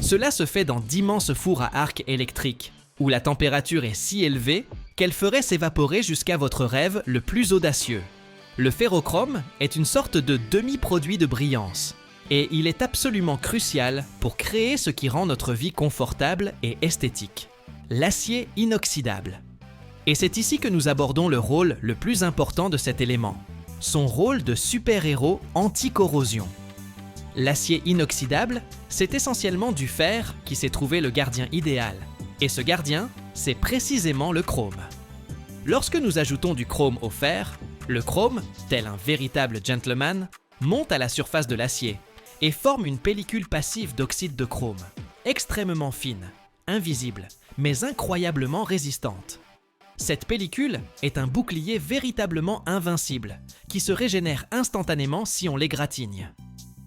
Cela se fait dans d'immenses fours à arc électriques, où la température est si élevée qu'elle ferait s'évaporer jusqu'à votre rêve le plus audacieux. Le ferrochrome est une sorte de demi-produit de brillance, et il est absolument crucial pour créer ce qui rend notre vie confortable et esthétique, l'acier inoxydable. Et c'est ici que nous abordons le rôle le plus important de cet élément, son rôle de super-héros anti-corrosion. L'acier inoxydable, c'est essentiellement du fer qui s'est trouvé le gardien idéal. Et ce gardien, c'est précisément le chrome. Lorsque nous ajoutons du chrome au fer, le chrome, tel un véritable gentleman, monte à la surface de l'acier et forme une pellicule passive d'oxyde de chrome, extrêmement fine, invisible, mais incroyablement résistante. Cette pellicule est un bouclier véritablement invincible, qui se régénère instantanément si on l'égratigne.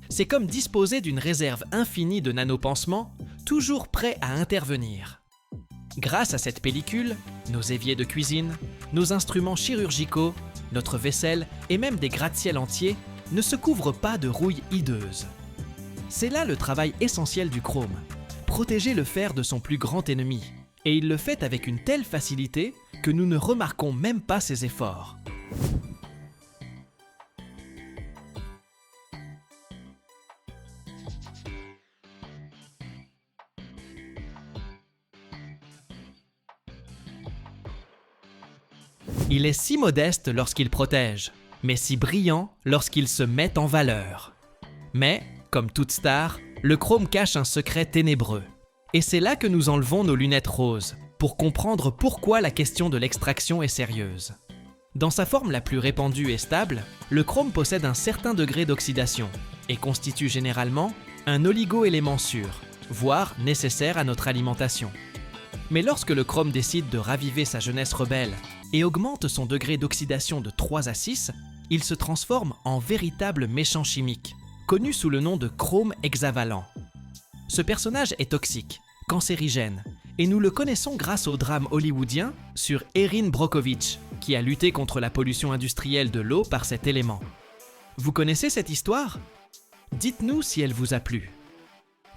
C'est comme disposer d'une réserve infinie de nanopansements, toujours prêts à intervenir. Grâce à cette pellicule, nos éviers de cuisine, nos instruments chirurgicaux, notre vaisselle et même des gratte-ciel entiers ne se couvrent pas de rouille hideuse. C'est là le travail essentiel du chrome, protéger le fer de son plus grand ennemi. Et il le fait avec une telle facilité que nous ne remarquons même pas ses efforts. Il est si modeste lorsqu'il protège, mais si brillant lorsqu'il se met en valeur. Mais, comme toute star, le chrome cache un secret ténébreux. Et c'est là que nous enlevons nos lunettes roses, pour comprendre pourquoi la question de l'extraction est sérieuse. Dans sa forme la plus répandue et stable, le chrome possède un certain degré d'oxydation et constitue généralement un oligo-élément sûr, voire nécessaire à notre alimentation. Mais lorsque le chrome décide de raviver sa jeunesse rebelle et augmente son degré d'oxydation de 3 à 6, il se transforme en véritable méchant chimique, connu sous le nom de chrome hexavalent. Ce personnage est toxique, cancérigène, et nous le connaissons grâce au drame hollywoodien sur Erin Brockovich, qui a lutté contre la pollution industrielle de l'eau par cet élément. Vous connaissez cette histoire? Dites-nous si elle vous a plu.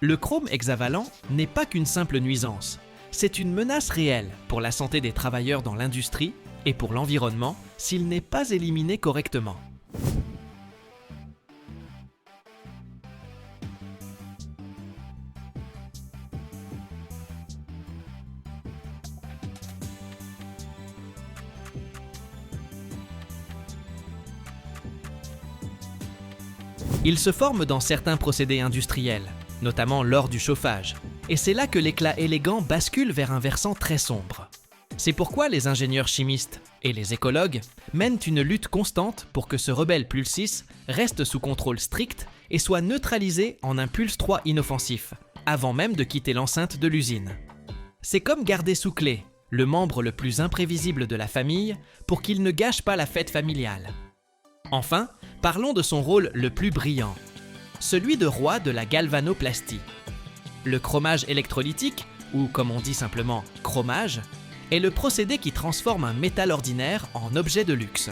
Le chrome hexavalent n'est pas qu'une simple nuisance, c'est une menace réelle pour la santé des travailleurs dans l'industrie et pour l'environnement s'il n'est pas éliminé correctement. Il se forme dans certains procédés industriels, notamment lors du chauffage, et c'est là que l'éclat élégant bascule vers un versant très sombre. C'est pourquoi les ingénieurs chimistes et les écologues mènent une lutte constante pour que ce rebelle Pulse 6 reste sous contrôle strict et soit neutralisé en un Pulse 3 inoffensif, avant même de quitter l'enceinte de l'usine. C'est comme garder sous clé le membre le plus imprévisible de la famille pour qu'il ne gâche pas la fête familiale. Enfin, parlons de son rôle le plus brillant, celui de roi de la galvanoplastie. Le chromage électrolytique, ou comme on dit simplement chromage, est le procédé qui transforme un métal ordinaire en objet de luxe.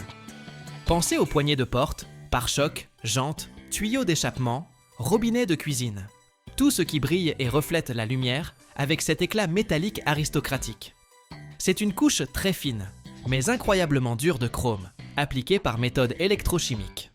Pensez aux poignées de porte, pare-chocs, jantes, tuyaux d'échappement, robinets de cuisine. Tout ce qui brille et reflète la lumière avec cet éclat métallique aristocratique. C'est une couche très fine, mais incroyablement dure de chrome, appliquée par méthode électrochimique.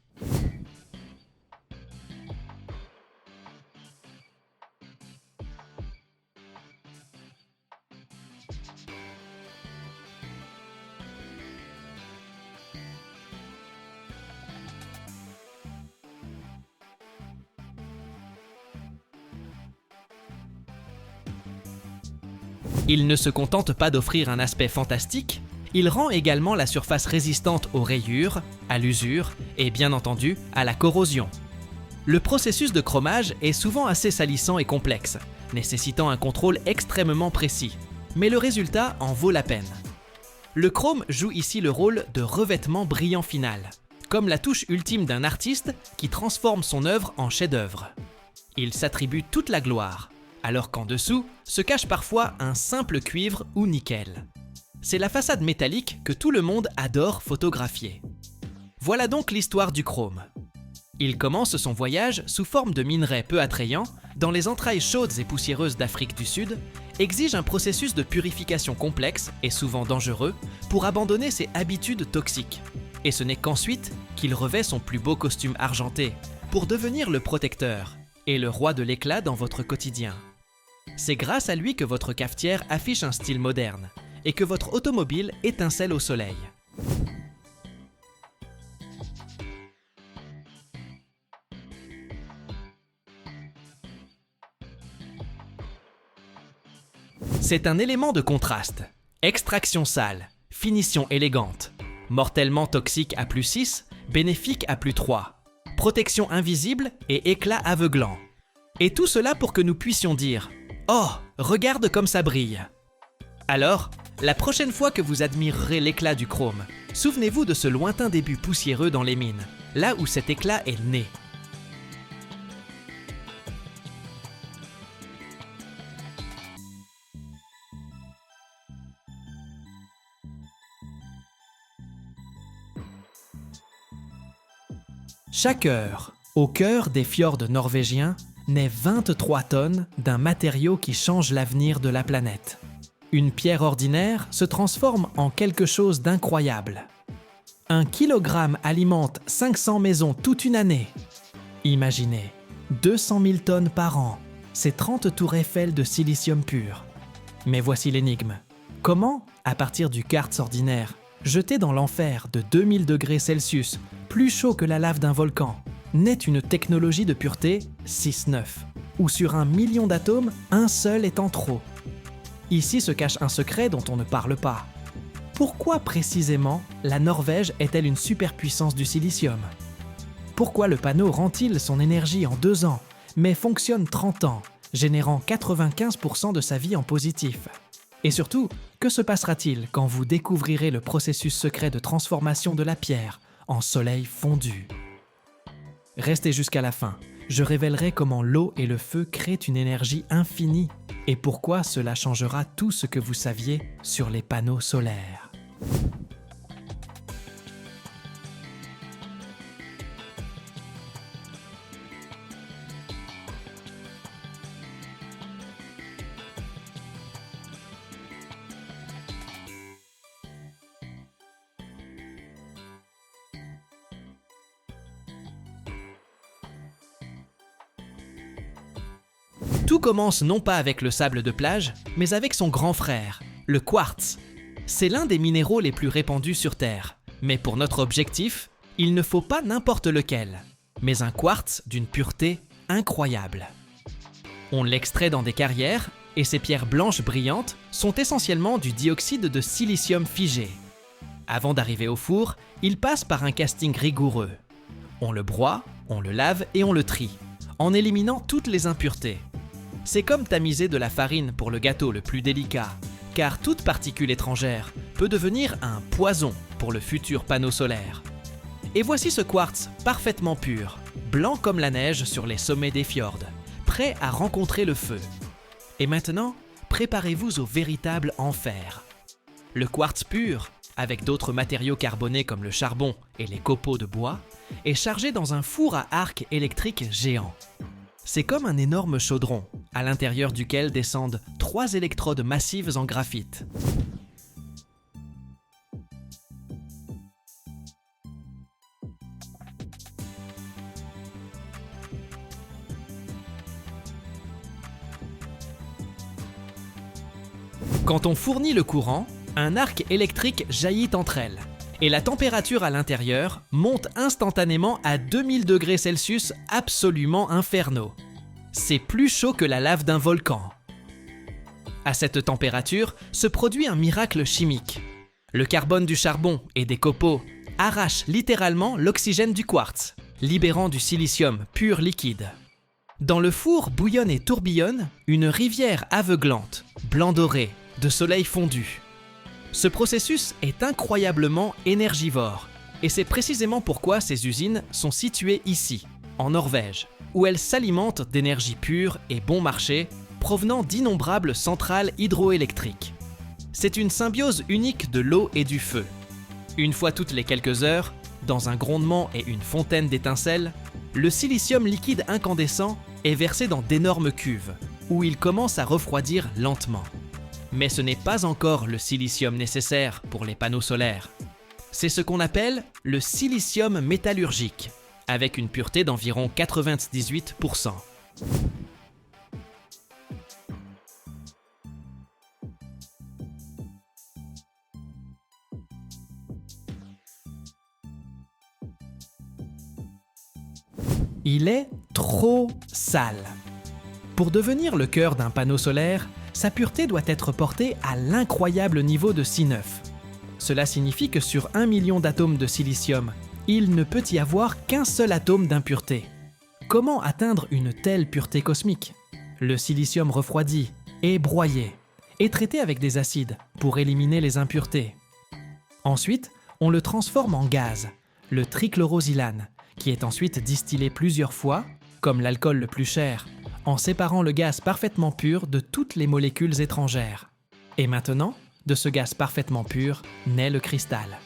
Il ne se contente pas d'offrir un aspect fantastique, il rend également la surface résistante aux rayures, à l'usure et bien entendu à la corrosion. Le processus de chromage est souvent assez salissant et complexe, nécessitant un contrôle extrêmement précis, mais le résultat en vaut la peine. Le chrome joue ici le rôle de revêtement brillant final, comme la touche ultime d'un artiste qui transforme son œuvre en chef-d'œuvre. Il s'attribue toute la gloire, alors qu'en dessous se cache parfois un simple cuivre ou nickel. C'est la façade métallique que tout le monde adore photographier. Voilà donc l'histoire du chrome. Il commence son voyage sous forme de minerai peu attrayant dans les entrailles chaudes et poussiéreuses d'Afrique du Sud, exige un processus de purification complexe et souvent dangereux pour abandonner ses habitudes toxiques. Et ce n'est qu'ensuite qu'il revêt son plus beau costume argenté pour devenir le protecteur et le roi de l'éclat dans votre quotidien. C'est grâce à lui que votre cafetière affiche un style moderne et que votre automobile étincelle au soleil. C'est un élément de contraste. Extraction sale, finition élégante, mortellement toxique à +6, bénéfique à +3, protection invisible et éclat aveuglant. Et tout cela pour que nous puissions dire « Oh, regarde comme ça brille !» Alors, la prochaine fois que vous admirerez l'éclat du chrome, souvenez-vous de ce lointain début poussiéreux dans les mines, là où cet éclat est né. Chaque heure, au cœur des fjords norvégiens, naît 23 tonnes d'un matériau qui change l'avenir de la planète. Une pierre ordinaire se transforme en quelque chose d'incroyable. 1 kilogramme alimente 500 maisons toute une année. Imaginez, 200 000 tonnes par an, c'est 30 tours Eiffel de silicium pur. Mais voici l'énigme. Comment, à partir du quartz ordinaire, jeté dans l'enfer de 2000 degrés Celsius, plus chaud que la lave d'un volcan, naît une technologie de pureté 6-9, où sur 1 million d'atomes, un seul est en trop. Ici se cache un secret dont on ne parle pas. Pourquoi précisément la Norvège est-elle une superpuissance du silicium? Pourquoi le panneau rend-il son énergie en 2 ans, mais fonctionne 30 ans, générant 95% de sa vie en positif? Et surtout, que se passera-t-il quand vous découvrirez le processus secret de transformation de la pierre en soleil fondu? Restez jusqu'à la fin, je révélerai comment l'eau et le feu créent une énergie infinie et pourquoi cela changera tout ce que vous saviez sur les panneaux solaires. Tout commence non pas avec le sable de plage, mais avec son grand frère, le quartz. C'est l'un des minéraux les plus répandus sur Terre. Mais pour notre objectif, il ne faut pas n'importe lequel, mais un quartz d'une pureté incroyable. On l'extrait dans des carrières, et ces pierres blanches brillantes sont essentiellement du dioxyde de silicium figé. Avant d'arriver au four, il passe par un casting rigoureux. On le broie, on le lave et on le trie, en éliminant toutes les impuretés. C'est comme tamiser de la farine pour le gâteau le plus délicat, car toute particule étrangère peut devenir un poison pour le futur panneau solaire. Et voici ce quartz parfaitement pur, blanc comme la neige sur les sommets des fjords, prêt à rencontrer le feu. Et maintenant, préparez-vous au véritable enfer. Le quartz pur, avec d'autres matériaux carbonés comme le charbon et les copeaux de bois, est chargé dans un four à arc électrique géant. C'est comme un énorme chaudron, à l'intérieur duquel descendent 3 électrodes massives en graphite. Quand on fournit le courant, un arc électrique jaillit entre elles, et la température à l'intérieur monte instantanément à 2000 degrés Celsius absolument infernaux. C'est plus chaud que la lave d'un volcan. À cette température se produit un miracle chimique. Le carbone du charbon et des copeaux arrache littéralement l'oxygène du quartz, libérant du silicium pur liquide. Dans le four bouillonne et tourbillonne une rivière aveuglante, blanc doré, de soleil fondu. Ce processus est incroyablement énergivore, et c'est précisément pourquoi ces usines sont situées ici, en Norvège, où elles s'alimentent d'énergie pure et bon marché provenant d'innombrables centrales hydroélectriques. C'est une symbiose unique de l'eau et du feu. Une fois toutes les quelques heures, dans un grondement et une fontaine d'étincelles, le silicium liquide incandescent est versé dans d'énormes cuves, où il commence à refroidir lentement. Mais ce n'est pas encore le silicium nécessaire pour les panneaux solaires. C'est ce qu'on appelle le silicium métallurgique, avec une pureté d'environ 98%. Il est trop sale. Pour devenir le cœur d'un panneau solaire, sa pureté doit être portée à l'incroyable niveau de Si9. Cela signifie que sur 1 million d'atomes de silicium, il ne peut y avoir qu'un seul atome d'impureté. Comment atteindre une telle pureté cosmique? Le silicium refroidi est broyé et traité avec des acides pour éliminer les impuretés. Ensuite, on le transforme en gaz, le trichlorosilane, qui est ensuite distillé plusieurs fois, comme l'alcool le plus cher, en séparant le gaz parfaitement pur de toutes les molécules étrangères. Et maintenant, de ce gaz parfaitement pur naît le cristal.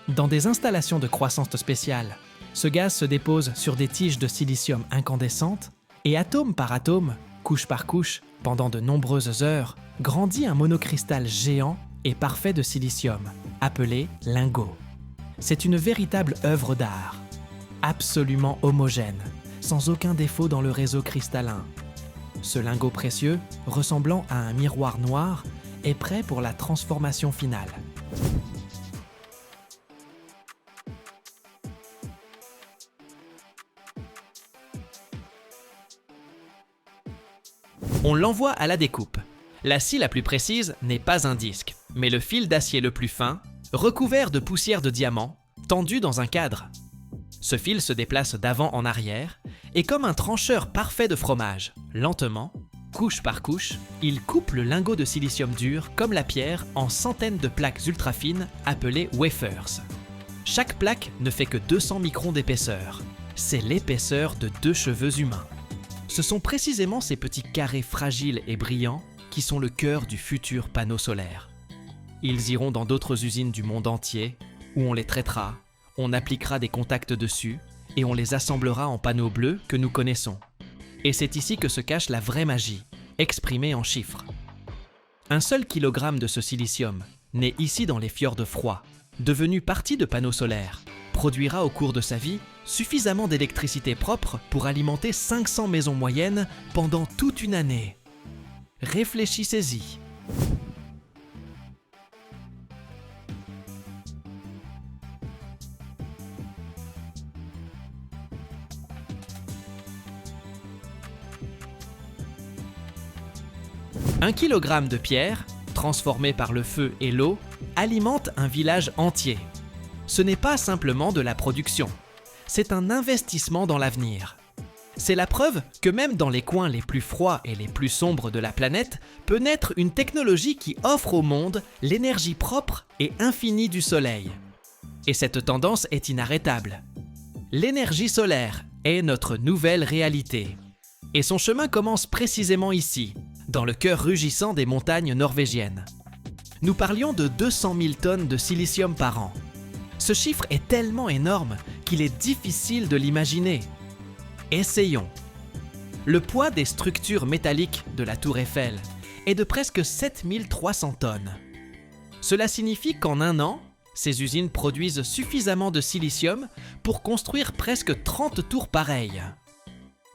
Dans des installations de croissance spéciales, Ce gaz se dépose sur des tiges de silicium incandescentes et atome par atome, couche par couche, pendant de nombreuses heures, grandit un monocristal géant et parfait de silicium, appelé lingot. C'est une véritable œuvre d'art, absolument homogène, sans aucun défaut dans le réseau cristallin. Ce lingot précieux, ressemblant à un miroir noir, est prêt pour la transformation finale. On l'envoie à la découpe. La scie la plus précise n'est pas un disque, mais le fil d'acier le plus fin, recouvert de poussière de diamant, tendu dans un cadre. Ce fil se déplace d'avant en arrière, et comme un trancheur parfait de fromage, lentement, couche par couche, il coupe le lingot de silicium dur comme la pierre en centaines de plaques ultra fines appelées wafers. Chaque plaque ne fait que 200 microns d'épaisseur. C'est l'épaisseur de 2 cheveux humains. Ce sont précisément ces petits carrés fragiles et brillants qui sont le cœur du futur panneau solaire. Ils iront dans d'autres usines du monde entier où on les traitera, on appliquera des contacts dessus et on les assemblera en panneaux bleus que nous connaissons. Et c'est ici que se cache la vraie magie, exprimée en chiffres. Un seul kilogramme de ce silicium, né ici dans les fjords froids, devenu partie de panneaux solaires, produira au cours de sa vie suffisamment d'électricité propre pour alimenter 500 maisons moyennes pendant toute une année. Réfléchissez-y. Un kilogramme de pierre, transformé par le feu et l'eau, alimente un village entier. Ce n'est pas simplement de la production, c'est un investissement dans l'avenir. C'est la preuve que même dans les coins les plus froids et les plus sombres de la planète peut naître une technologie qui offre au monde l'énergie propre et infinie du soleil. Et cette tendance est inarrêtable. L'énergie solaire est notre nouvelle réalité. Et son chemin commence précisément ici, dans le cœur rugissant des montagnes norvégiennes. Nous parlions de 200 000 tonnes de silicium par an. Ce chiffre est tellement énorme qu'il est difficile de l'imaginer. Essayons. Le poids des structures métalliques de la Tour Eiffel est de presque 7300 tonnes. Cela signifie qu'en un an, ces usines produisent suffisamment de silicium pour construire presque 30 tours pareilles.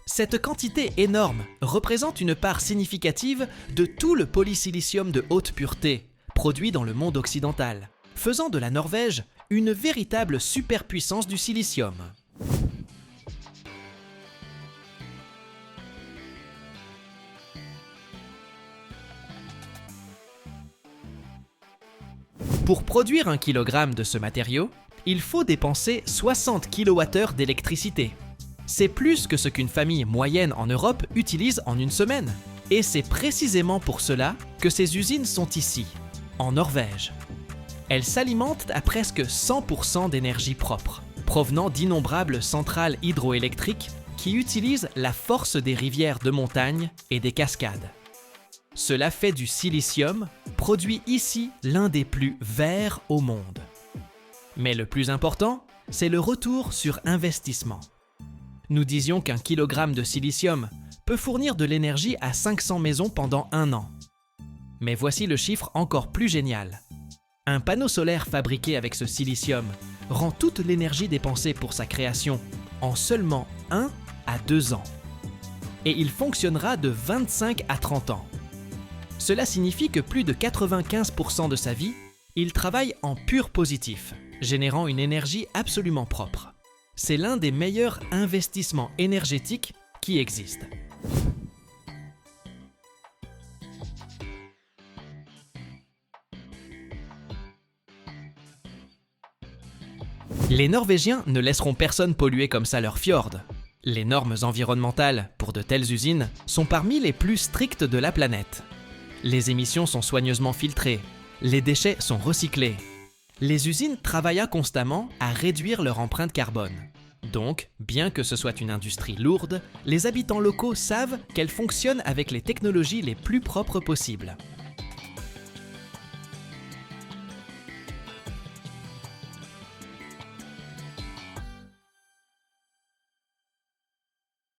Cette quantité énorme représente une part significative de tout le polysilicium de haute pureté produit dans le monde occidental, faisant de la Norvège une véritable superpuissance du silicium. Pour produire 1 kg de ce matériau, il faut dépenser 60 kWh d'électricité. C'est plus que ce qu'une famille moyenne en Europe utilise en une semaine. Et c'est précisément pour cela que ces usines sont ici, en Norvège. Elles s'alimentent à presque 100% d'énergie propre, provenant d'innombrables centrales hydroélectriques qui utilisent la force des rivières de montagne et des cascades. Cela fait du silicium, produit ici l'un des plus verts au monde. Mais le plus important, c'est le retour sur investissement. Nous disions qu'un kilogramme de silicium peut fournir de l'énergie à 500 maisons pendant un an. Mais voici le chiffre encore plus génial. Un panneau solaire fabriqué avec ce silicium rend toute l'énergie dépensée pour sa création en seulement 1 à 2 ans. Et il fonctionnera de 25 à 30 ans. Cela signifie que plus de 95% de sa vie, il travaille en pur positif, générant une énergie absolument propre. C'est l'un des meilleurs investissements énergétiques qui existent. Les Norvégiens ne laisseront personne polluer comme ça leurs fjords. Les normes environnementales pour de telles usines sont parmi les plus strictes de la planète. Les émissions sont soigneusement filtrées, les déchets sont recyclés. Les usines travaillent constamment à réduire leur empreinte carbone. Donc, bien que ce soit une industrie lourde, les habitants locaux savent qu'elle fonctionne avec les technologies les plus propres possibles.